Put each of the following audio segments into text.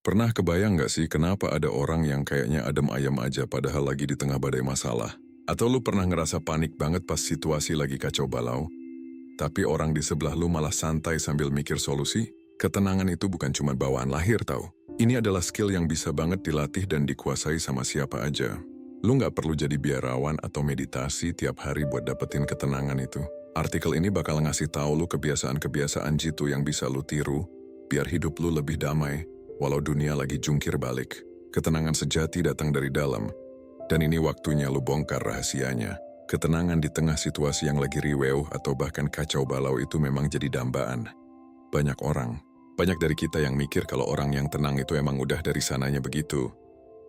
Pernah kebayang nggak sih kenapa ada orang yang kayaknya adem ayem aja padahal lagi di tengah badai masalah? Atau lu pernah ngerasa panik banget pas situasi lagi kacau balau, tapi orang di sebelah lu malah santai sambil mikir solusi? Ketenangan itu bukan cuma bawaan lahir tau. Ini adalah skill yang bisa banget dilatih dan dikuasai sama siapa aja. Lu nggak perlu jadi biarawan atau meditasi tiap hari buat dapetin ketenangan itu. Artikel ini bakal ngasih tahu lu kebiasaan-kebiasaan jitu yang bisa lu tiru, biar hidup lu lebih damai, walau dunia lagi jungkir balik. Ketenangan sejati datang dari dalam, dan ini waktunya lu bongkar rahasianya. Ketenangan di tengah situasi yang lagi riweuh atau bahkan kacau balau itu memang jadi dambaan. Banyak dari kita yang mikir kalau orang yang tenang itu emang udah dari sananya begitu,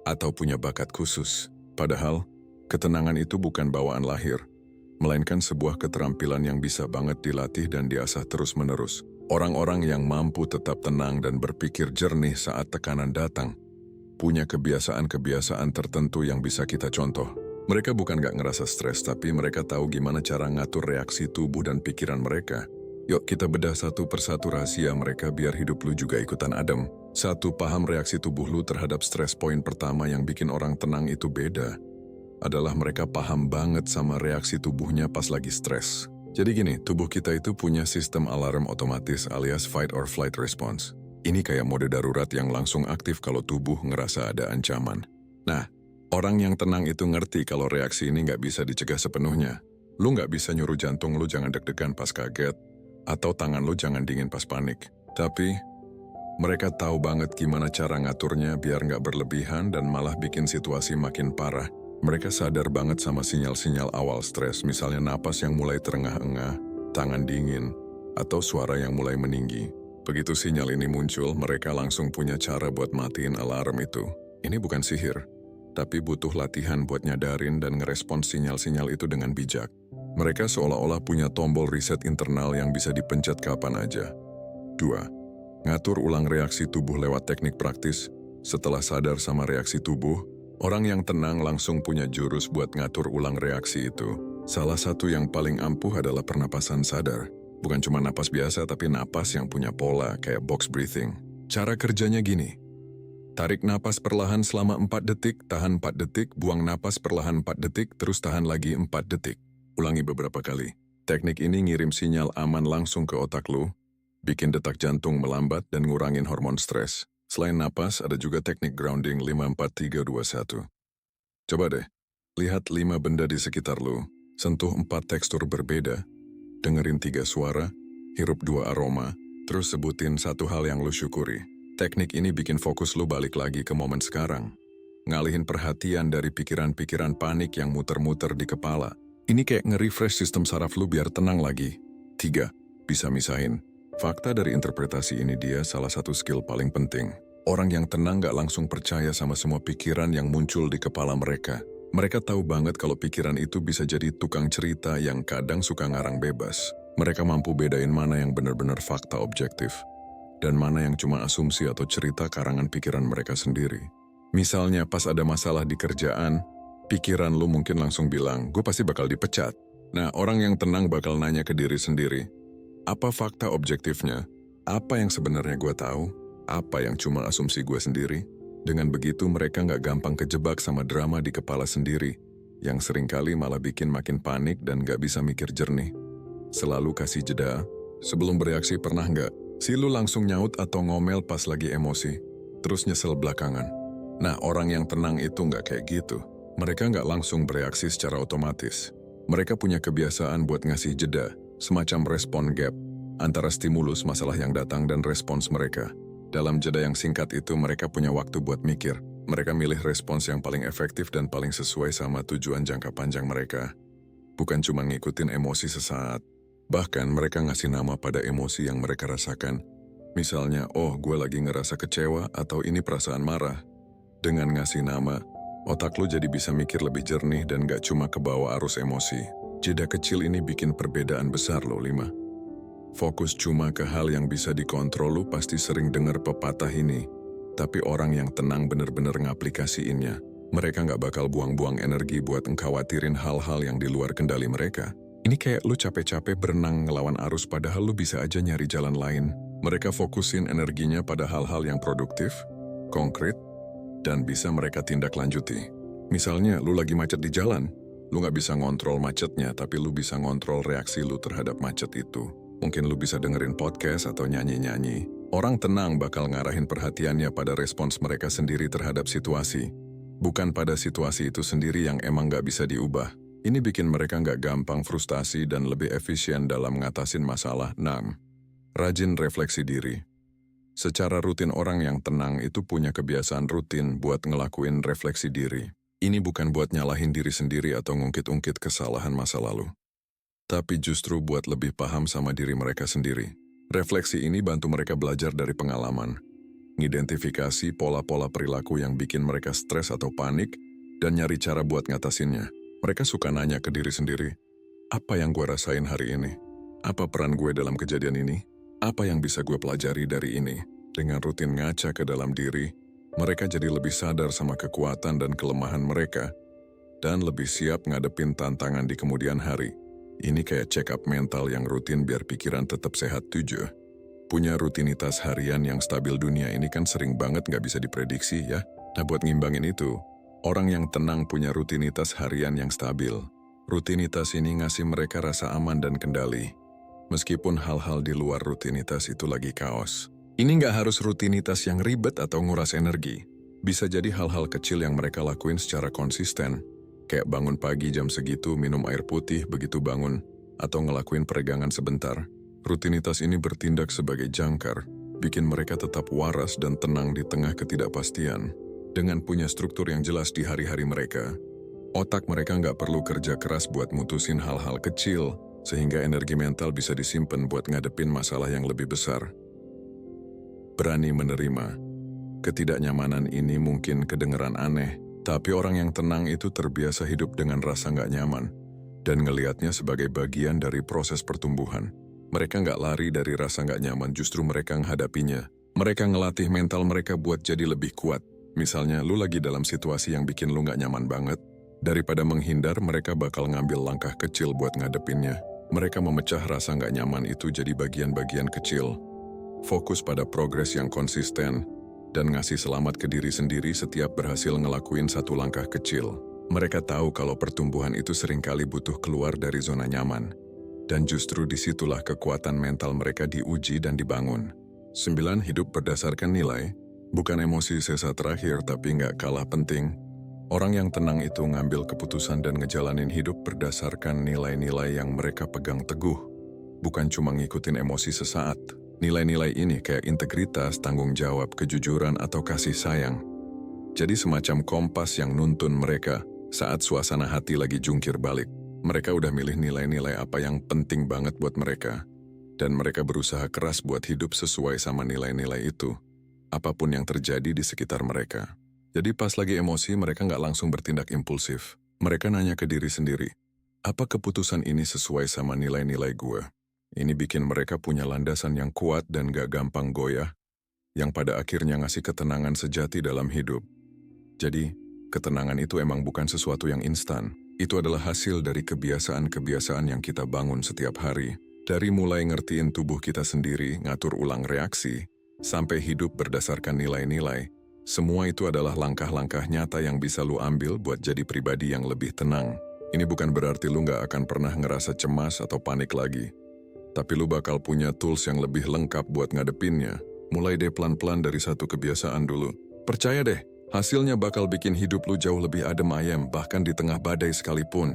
atau punya bakat khusus. Padahal, ketenangan itu bukan bawaan lahir, melainkan sebuah keterampilan yang bisa banget dilatih dan diasah terus-menerus. Orang-orang yang mampu tetap tenang dan berpikir jernih saat tekanan datang, punya kebiasaan-kebiasaan tertentu yang bisa kita contoh. Mereka bukan gak ngerasa stres, tapi mereka tahu gimana cara ngatur reaksi tubuh dan pikiran mereka. Yuk kita bedah satu persatu rahasia mereka biar hidup lu juga ikutan adem. Satu, paham reaksi tubuh lu terhadap stres. Poin pertama yang bikin orang tenang itu beda adalah mereka paham banget sama reaksi tubuhnya pas lagi stres. Jadi gini, tubuh kita itu punya sistem alarm otomatis alias fight or flight response. Ini kayak mode darurat yang langsung aktif kalau tubuh ngerasa ada ancaman. Nah, orang yang tenang itu ngerti kalau reaksi ini nggak bisa dicegah sepenuhnya. Lu nggak bisa nyuruh jantung lu jangan deg-degan pas kaget, atau tangan lu jangan dingin pas panik. Tapi, mereka tahu banget gimana cara ngaturnya biar nggak berlebihan dan malah bikin situasi makin parah. Mereka sadar banget sama sinyal-sinyal awal stres, misalnya napas yang mulai terengah-engah, tangan dingin, atau suara yang mulai meninggi. Begitu sinyal ini muncul, mereka langsung punya cara buat matiin alarm itu. Ini bukan sihir, tapi butuh latihan buat nyadarin dan ngerespons sinyal-sinyal itu dengan bijak. Mereka seolah-olah punya tombol reset internal yang bisa dipencet kapan aja. 2. Ngatur ulang reaksi tubuh lewat teknik praktis. Setelah sadar sama reaksi tubuh, orang yang tenang langsung punya jurus buat ngatur ulang reaksi itu. Salah satu yang paling ampuh adalah pernapasan sadar. Bukan cuma napas biasa, tapi napas yang punya pola, kayak box breathing. Cara kerjanya gini. Tarik napas perlahan selama 4 detik, tahan 4 detik, buang napas perlahan 4 detik, terus tahan lagi 4 detik. Ulangi beberapa kali. Teknik ini ngirim sinyal aman langsung ke otak lu, bikin detak jantung melambat dan ngurangin hormon stres. Selain napas, ada juga teknik grounding 5-4-3-2-1. Coba deh, lihat 5 benda di sekitar lu, sentuh 4 tekstur berbeda, dengerin 3 suara, hirup 2 aroma, terus sebutin satu hal yang lu syukuri. Teknik ini bikin fokus lu balik lagi ke momen sekarang. Ngalihin perhatian dari pikiran-pikiran panik yang muter-muter di kepala. Ini kayak nge-refresh sistem saraf lu biar tenang lagi. 3. Bisa misahin. Fakta dari interpretasi ini dia salah satu skill paling penting. Orang yang tenang gak langsung percaya sama semua pikiran yang muncul di kepala mereka. Mereka tahu banget kalau pikiran itu bisa jadi tukang cerita yang kadang suka ngarang bebas. Mereka mampu bedain mana yang benar-benar fakta objektif, dan mana yang cuma asumsi atau cerita karangan pikiran mereka sendiri. Misalnya pas ada masalah di kerjaan, pikiran lu mungkin langsung bilang, gue pasti bakal dipecat. Nah, orang yang tenang bakal nanya ke diri sendiri, apa fakta objektifnya? Apa yang sebenarnya gue tahu? Apa yang cuma asumsi gue sendiri? Dengan begitu mereka nggak gampang kejebak sama drama di kepala sendiri, yang seringkali malah bikin makin panik dan nggak bisa mikir jernih. Selalu kasih jeda. Sebelum bereaksi pernah nggak si lu langsung nyaut atau ngomel pas lagi emosi, terus nyesel belakangan? Nah, orang yang tenang itu nggak kayak gitu. Mereka nggak langsung bereaksi secara otomatis. Mereka punya kebiasaan buat ngasih jeda, semacam respon gap, antara stimulus masalah yang datang dan respons mereka. Dalam jeda yang singkat itu mereka punya waktu buat mikir. Mereka milih respons yang paling efektif dan paling sesuai sama tujuan jangka panjang mereka. Bukan cuma ngikutin emosi sesaat. Bahkan mereka ngasih nama pada emosi yang mereka rasakan. Misalnya, oh gue lagi ngerasa kecewa atau ini perasaan marah. Dengan ngasih nama, otak lu jadi bisa mikir lebih jernih dan gak cuma kebawa arus emosi. Jeda kecil ini bikin perbedaan besar loh. 5. Fokus cuma ke hal yang bisa dikontrol. Lu pasti sering dengar pepatah ini. Tapi orang yang tenang bener-bener ngaplikasiinnya. Mereka gak bakal buang-buang energi buat ngekhawatirin hal-hal yang di luar kendali mereka. Ini kayak lu capek-capek berenang ngelawan arus padahal lu bisa aja nyari jalan lain. Mereka fokusin energinya pada hal-hal yang produktif, konkret, dan bisa mereka tindak lanjuti. Misalnya, lu lagi macet di jalan, lu nggak bisa ngontrol macetnya, tapi lu bisa ngontrol reaksi lu terhadap macet itu. Mungkin lu bisa dengerin podcast atau nyanyi-nyanyi. Orang tenang bakal ngarahin perhatiannya pada respons mereka sendiri terhadap situasi, bukan pada situasi itu sendiri yang emang nggak bisa diubah. Ini bikin mereka nggak gampang frustasi dan lebih efisien dalam ngatasin masalah. 6. Rajin refleksi diri. Secara rutin orang yang tenang itu punya kebiasaan rutin buat ngelakuin refleksi diri. Ini bukan buat nyalahin diri sendiri atau ngungkit-ungkit kesalahan masa lalu, tapi justru buat lebih paham sama diri mereka sendiri. Refleksi ini bantu mereka belajar dari pengalaman, ngidentifikasi pola-pola perilaku yang bikin mereka stres atau panik, dan nyari cara buat ngatasinnya. Mereka suka nanya ke diri sendiri, apa yang gue rasain hari ini? Apa peran gue dalam kejadian ini? Apa yang bisa gue pelajari dari ini? Dengan rutin ngaca ke dalam diri, mereka jadi lebih sadar sama kekuatan dan kelemahan mereka, dan lebih siap ngadepin tantangan di kemudian hari. Ini kayak check up mental yang rutin biar pikiran tetap sehat. 7. Punya rutinitas harian yang stabil. Dunia ini kan sering banget nggak bisa diprediksi ya. Nah buat ngimbangin itu, orang yang tenang punya rutinitas harian yang stabil. Rutinitas ini ngasih mereka rasa aman dan kendali, meskipun hal-hal di luar rutinitas itu lagi kaos. Ini nggak harus rutinitas yang ribet atau nguras energi. Bisa jadi hal-hal kecil yang mereka lakuin secara konsisten, kayak bangun pagi jam segitu, minum air putih begitu bangun, atau ngelakuin peregangan sebentar. Rutinitas ini bertindak sebagai jangkar, bikin mereka tetap waras dan tenang di tengah ketidakpastian. Dengan punya struktur yang jelas di hari-hari mereka, otak mereka nggak perlu kerja keras buat mutusin hal-hal kecil, sehingga energi mental bisa disimpan buat ngadepin masalah yang lebih besar. Berani menerima. Ketidaknyamanan ini mungkin kedengeran aneh, tapi orang yang tenang itu terbiasa hidup dengan rasa nggak nyaman dan ngelihatnya sebagai bagian dari proses pertumbuhan. Mereka nggak lari dari rasa nggak nyaman, justru mereka menghadapinya. Mereka ngelatih mental mereka buat jadi lebih kuat. Misalnya, lu lagi dalam situasi yang bikin lu nggak nyaman banget. Daripada menghindar, mereka bakal ngambil langkah kecil buat ngadepinnya. Mereka memecah rasa nggak nyaman itu jadi bagian-bagian kecil. Fokus pada progres yang konsisten, dan ngasih selamat ke diri sendiri setiap berhasil ngelakuin satu langkah kecil. Mereka tahu kalau pertumbuhan itu seringkali butuh keluar dari zona nyaman. Dan justru disitulah kekuatan mental mereka diuji dan dibangun. 9. Hidup berdasarkan nilai, bukan emosi sesa terakhir tapi nggak kalah penting. Orang yang tenang itu ngambil keputusan dan ngejalanin hidup berdasarkan nilai-nilai yang mereka pegang teguh, bukan cuma ngikutin emosi sesaat. Nilai-nilai ini kayak integritas, tanggung jawab, kejujuran, atau kasih sayang. Jadi semacam kompas yang nuntun mereka saat suasana hati lagi jungkir balik. Mereka udah milih nilai-nilai apa yang penting banget buat mereka. Dan mereka berusaha keras buat hidup sesuai sama nilai-nilai itu, apapun yang terjadi di sekitar mereka. Jadi pas lagi emosi, mereka nggak langsung bertindak impulsif. Mereka nanya ke diri sendiri, apa keputusan ini sesuai sama nilai-nilai gue? Ini bikin mereka punya landasan yang kuat dan gak gampang goyah, yang pada akhirnya ngasih ketenangan sejati dalam hidup. Jadi, ketenangan itu emang bukan sesuatu yang instan. Itu adalah hasil dari kebiasaan-kebiasaan yang kita bangun setiap hari. Dari mulai ngertiin tubuh kita sendiri, ngatur ulang reaksi, sampai hidup berdasarkan nilai-nilai. Semua itu adalah langkah-langkah nyata yang bisa lu ambil buat jadi pribadi yang lebih tenang. Ini bukan berarti lu gak akan pernah ngerasa cemas atau panik lagi. Tapi lu bakal punya tools yang lebih lengkap buat ngadepinnya. Mulai deh pelan-pelan dari satu kebiasaan dulu. Percaya deh, hasilnya bakal bikin hidup lu jauh lebih adem ayem, bahkan di tengah badai sekalipun.